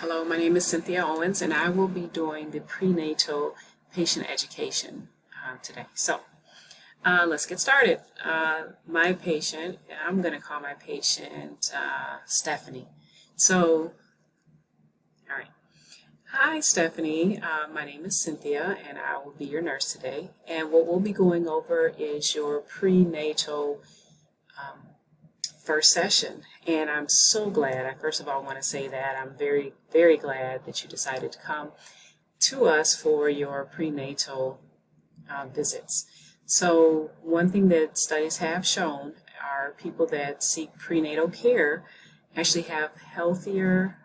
Hello, my name is Cynthia Owens, and I will be doing the prenatal patient education today. Let's get started. My patient, I'm going to call my patient Stephanie. All right. Hi, Stephanie. My name is Cynthia, and I will be your nurse today. And what we'll be going over is your prenatal first session. And I'm so glad. I first of all want to say that I'm very, very glad that you decided to come to us for your prenatal visits. So one thing that studies have shown are people that seek prenatal care actually have healthier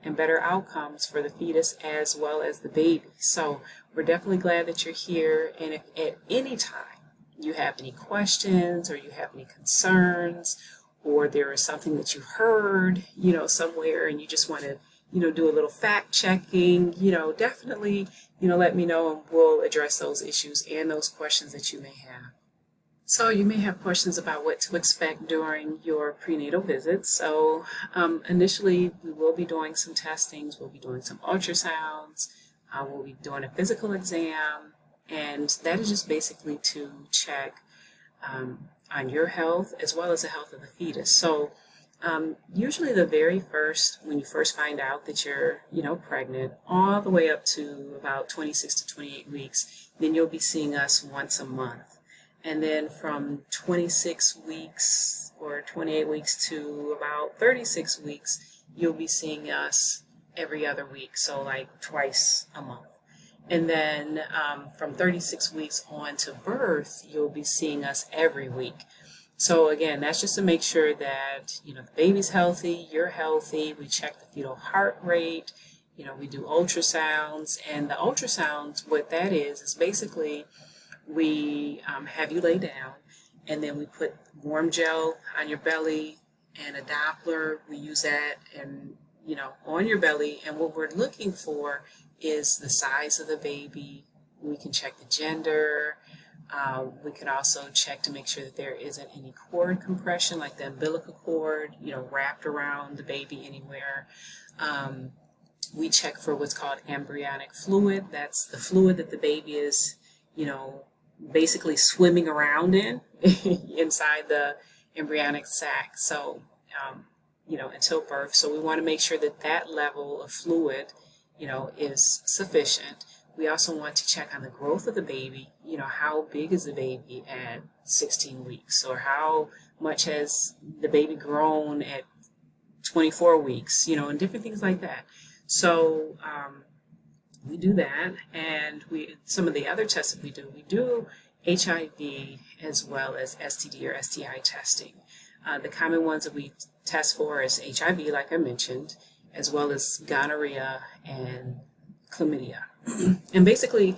and better outcomes for the fetus as well as the baby. So we're definitely glad that you're here. And if at any time you have any questions or you have any concerns, or there is something that you heard, somewhere and you just want to, do a little fact checking, definitely, let me know and we'll address those issues and those questions that you may have. So you may have questions about what to expect during your prenatal visits. So initially we will be doing some testings, we'll be doing some ultrasounds, we'll be doing a physical exam, and that is just basically to check on your health as well as the health of the fetus. So usually the very first, when you first find out that you're, pregnant, all the way up to about 26 to 28 weeks, then you'll be seeing us once a month. And then from 26 weeks or 28 weeks to about 36 weeks, you'll be seeing us every other week, so like twice a month. And then from 36 weeks on to birth, you'll be seeing us every week. So again, that's just to make sure that, the baby's healthy, you're healthy. We check the fetal heart rate, we do ultrasounds. And the ultrasounds, what that is basically we have you lay down, and then we put warm gel on your belly and a Doppler. We use that and, on your belly. And what we're looking for is the size of the baby. We can check the gender. We can also check to make sure that there isn't any cord compression, like the umbilical cord, wrapped around the baby anywhere. We check for what's called embryonic fluid. That's the fluid that the baby is, basically swimming around in inside the embryonic sac. So, until birth. So we want to make sure that that level of fluid, is sufficient. We also want to check on the growth of the baby. How big is the baby at 16 weeks, or how much has the baby grown at 24 weeks, and different things like that. So we do that, and some of the other tests that we do HIV as well as STD or STI testing. The common ones that we test for is HIV, like I mentioned, as well as gonorrhea and chlamydia. And basically,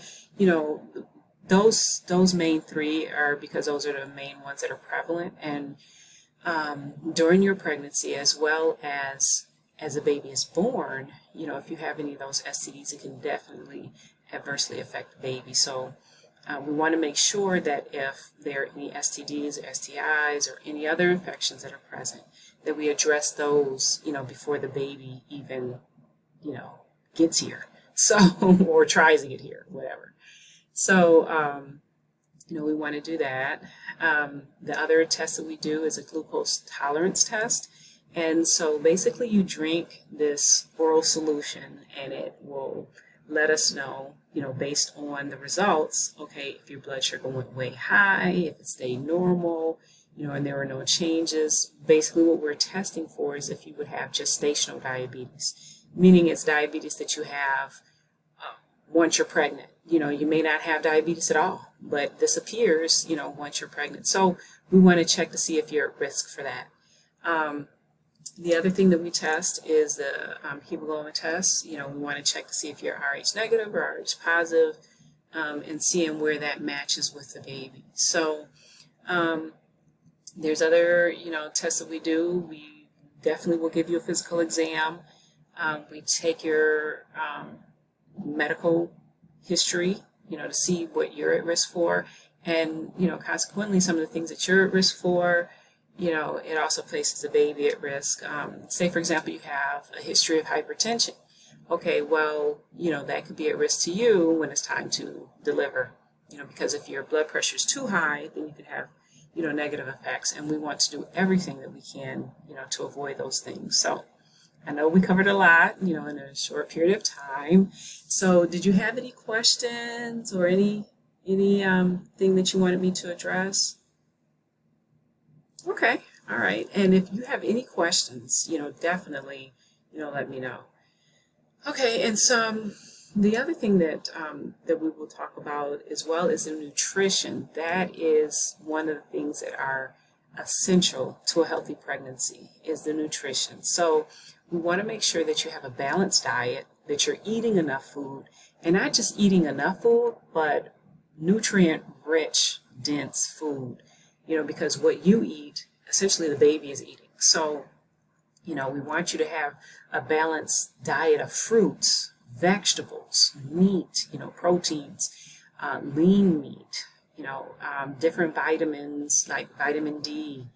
those main three are because those are the main ones that are prevalent. And during your pregnancy, as well as the baby is born, if you have any of those STDs, it can definitely adversely affect the baby. So we want to make sure that if there are any STDs or STIs or any other infections that are present, that we address those, before the baby even, gets here. So, or tries to get here, whatever. So, we want to do that. The other test that we do is a glucose tolerance test. And so basically you drink this oral solution and it will let us know, based on the results, okay, if your blood sugar went way high, if it stayed normal, and there were no changes. Basically what we're testing for is if you would have gestational diabetes, meaning it's diabetes that you have once you're pregnant. You may not have diabetes at all, but this appears, once you're pregnant. So we want to check to see if you're at risk for that. The other thing that we test is the hemoglobin test. We want to check to see if you're Rh negative or Rh positive, and seeing where that matches with the baby. So there's other, tests that we do. We definitely will give you a physical exam. We take your medical history, to see what you're at risk for. And, consequently, some of the things that you're at risk for, it also places the baby at risk. Say, for example, you have a history of hypertension. Okay, well, that could be at risk to you when it's time to deliver, because if your blood pressure is too high, then you could have, negative effects. And we want to do everything that we can, to avoid those things. So I know we covered a lot, in a short period of time. So did you have any questions or any thing that you wanted me to address? Okay, all right. And if you have any questions, definitely, let me know. Okay, and the other thing that that we will talk about as well is the nutrition. That is one of the things that are essential to a healthy pregnancy is the nutrition. So we want to make sure that you have a balanced diet, that you're eating enough food, and not just eating enough food, but nutrient-rich, dense food. Because what you eat, essentially the baby is eating. So, we want you to have a balanced diet of fruits, vegetables, meat, proteins, lean meat, different vitamins like vitamin D.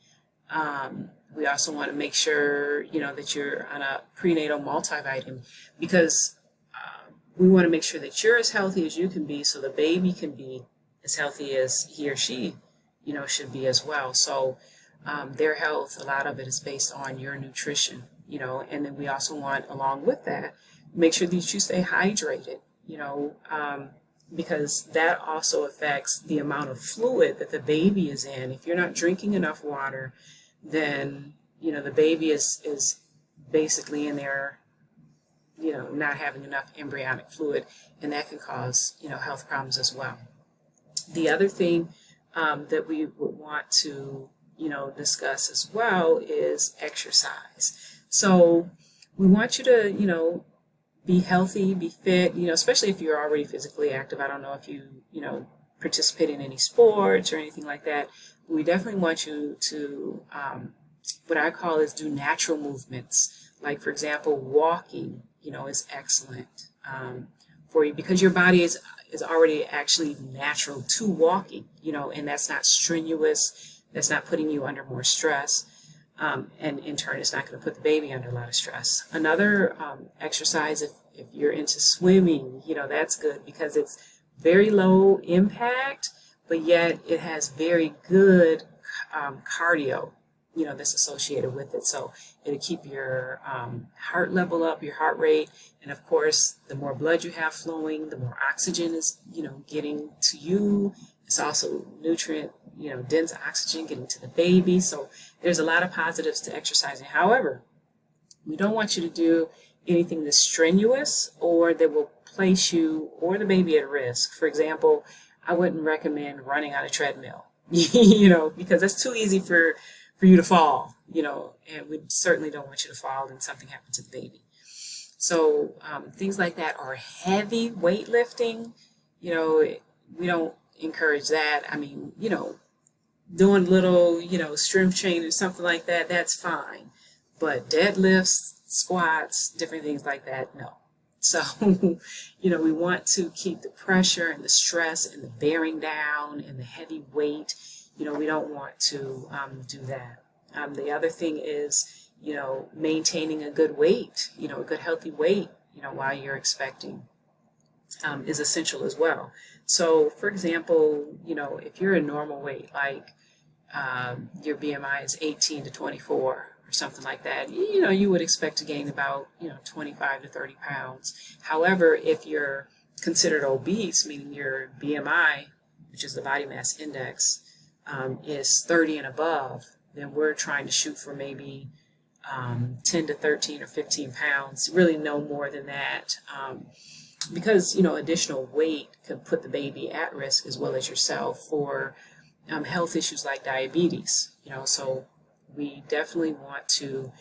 We also want to make sure, that you're on a prenatal multivitamin because we want to make sure that you're as healthy as you can be so the baby can be as healthy as he or she, should be as well. So their health, a lot of it is based on your nutrition, and then we also want, along with that, make sure that you stay hydrated, because that also affects the amount of fluid that the baby is in. If you're not drinking enough water, then, the baby is basically in there, not having enough embryonic fluid, and that can cause, health problems as well. The other thing that we would want to, discuss as well is exercise. So we want you to, be healthy, be fit, especially if you're already physically active. I don't know if you, participate in any sports or anything like that. We definitely want you to, what I call is do natural movements. Like, for example, walking, is excellent for you because your body is already actually natural to walking, and that's not strenuous. That's not putting you under more stress. And in turn, it's not going to put the baby under a lot of stress. Another exercise, if you're into swimming, that's good because it's very low impact, but yet it has very good cardio, that's associated with it. So it'll keep your heart level up, your heart rate. And of course, the more blood you have flowing, the more oxygen is, getting to you. It's also nutrient, dense oxygen getting to the baby. So there's a lot of positives to exercising. However, we don't want you to do anything that's strenuous or that will place you or the baby at risk. For example, I wouldn't recommend running on a treadmill, because that's too easy for you to fall, and we certainly don't want you to fall and something happen to the baby. So things like that are heavy weightlifting, we don't encourage that. I mean, doing little, strength training or something like that, that's fine. But deadlifts, squats, different things like that, no. So, we want to keep the pressure and the stress and the bearing down and the heavy weight. We don't want to do that. The other thing is, maintaining a good weight, a good healthy weight, while you're expecting is essential as well. So, for example, if you're a normal weight, like your BMI is 18 to 24 or something like that, you would expect to gain about, 25 to 30 pounds. However, if you're considered obese, meaning your BMI, which is the body mass index, is 30 and above, then we're trying to shoot for maybe 10 to 13 or 15 pounds, really no more than that. Because, additional weight could put the baby at risk as well as yourself for health issues like diabetes, so we definitely want to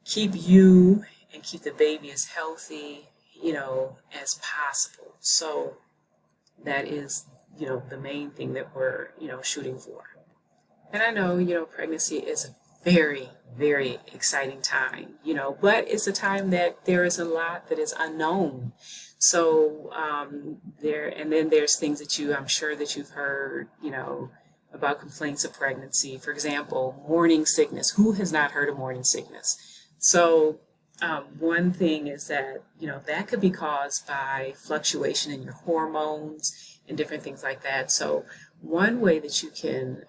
keep you and keep the baby as healthy, as possible. So that is, the main thing that we're, shooting for. And I know, pregnancy is a very, very exciting time, but it's a time that there is a lot that is unknown. So and then there's things that I'm sure that you've heard, about complaints of pregnancy. For example, morning sickness. Who has not heard of morning sickness? So one thing is that, that could be caused by fluctuation in your hormones and different things like that. So one way that you can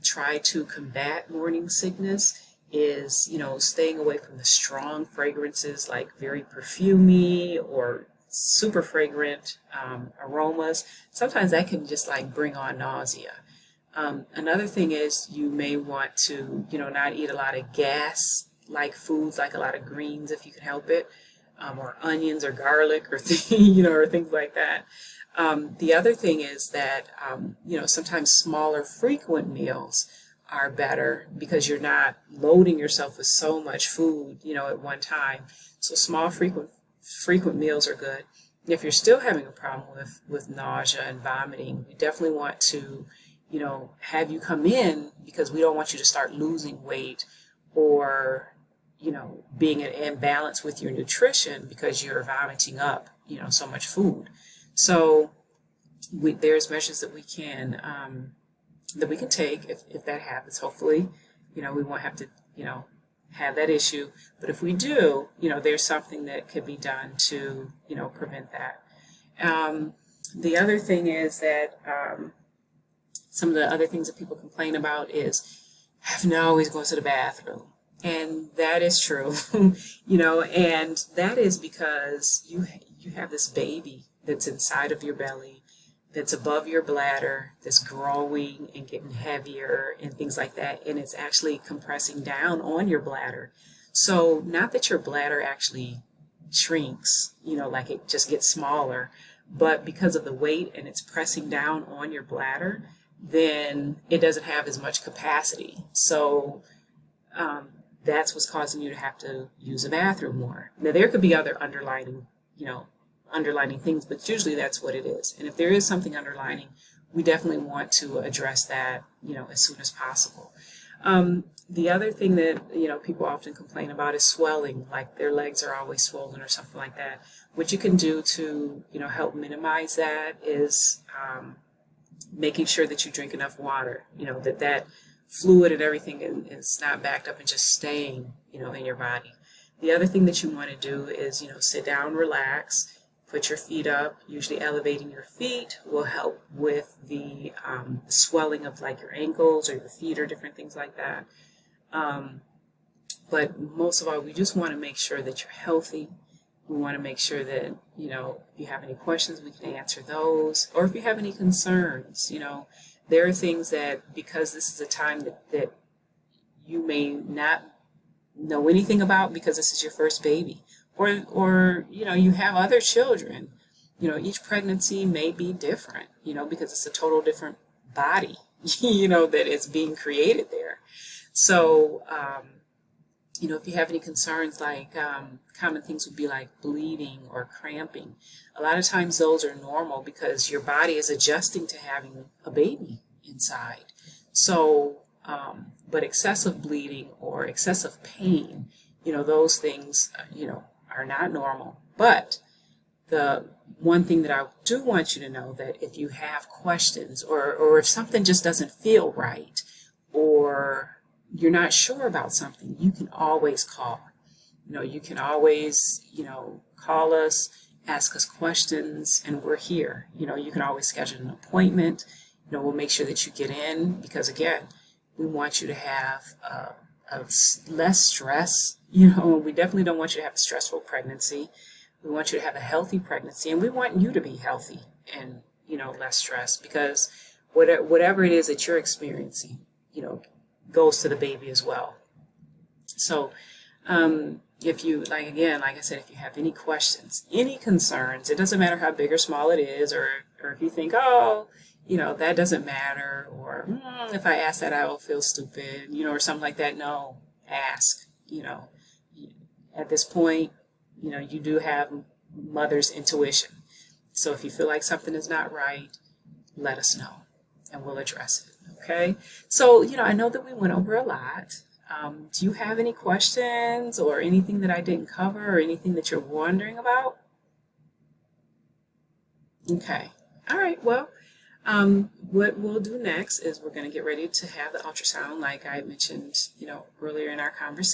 try to combat morning sickness is, staying away from the strong fragrances like very perfumey or super fragrant aromas. Sometimes that can just like bring on nausea. Another thing is you may want to, not eat a lot of gas like foods, like a lot of greens if you can help it, or onions or garlic or or things like that. The other thing is that sometimes smaller frequent meals are better because you're not loading yourself with so much food at one time. So small frequent meals are good. If you're still having a problem with nausea and vomiting, we definitely want to have you come in because we don't want you to start losing weight or being in imbalance with your nutrition because you're vomiting up so much food. So there's measures that we can take if that happens. Hopefully we won't have to have that issue, but if we do, there's something that could be done to prevent that. The other thing is that some of the other things that people complain about is having to always go to the bathroom. And that is true, and that is because you have this baby that's inside of your belly, that's above your bladder, that's growing and getting heavier and things like that, and it's actually compressing down on your bladder. So not that your bladder actually shrinks, like it just gets smaller, but because of the weight and it's pressing down on your bladder, then it doesn't have as much capacity. So that's what's causing you to have to use a bathroom more. Now, there could be other underlining things, but usually that's what it is. And if there is something underlining, we definitely want to address that, as soon as possible. The other thing that, people often complain about is swelling, like their legs are always swollen or something like that. What you can do to, help minimize that is making sure that you drink enough water, that fluid and everything is not backed up and just staying, in your body. The other thing that you want to do is, sit down, relax, put your feet up. Usually elevating your feet will help with the swelling of like your ankles or your feet or different things like that. But most of all, we just want to make sure that you're healthy. We want to make sure that, if you have any questions, we can answer those. Or if you have any concerns, there are things that, because this is a time that you may not know anything about because this is your first baby, or you have other children, each pregnancy may be different, because it's a total different body, that is being created there. So, if you have any concerns, like common things would be like bleeding or cramping. A lot of times those are normal because your body is adjusting to having a baby inside. So, but excessive bleeding or excessive pain, those things, are not normal. But the one thing that I do want you to know, that if you have questions or if something just doesn't feel right, or you're not sure about something, you can always call. You can always, call us, ask us questions, and we're here. You can always schedule an appointment. We'll make sure that you get in because, again, we want you to have less stress. We definitely don't want you to have a stressful pregnancy. We want you to have a healthy pregnancy, and we want you to be healthy and, less stress, because whatever it is that you're experiencing, goes to the baby as well. So if you, like I said, if you have any questions, any concerns, it doesn't matter how big or small it is, or if you think, that doesn't matter, or if I ask that, I will feel stupid, or something like that. No, ask. At this point, you do have mother's intuition. So if you feel like something is not right, let us know, and we'll address it. Okay, so, I know that we went over a lot. Do you have any questions or anything that I didn't cover or anything that you're wondering about? Okay, all right, well, What we'll do next is we're going to get ready to have the ultrasound, like I mentioned, earlier in our conversation.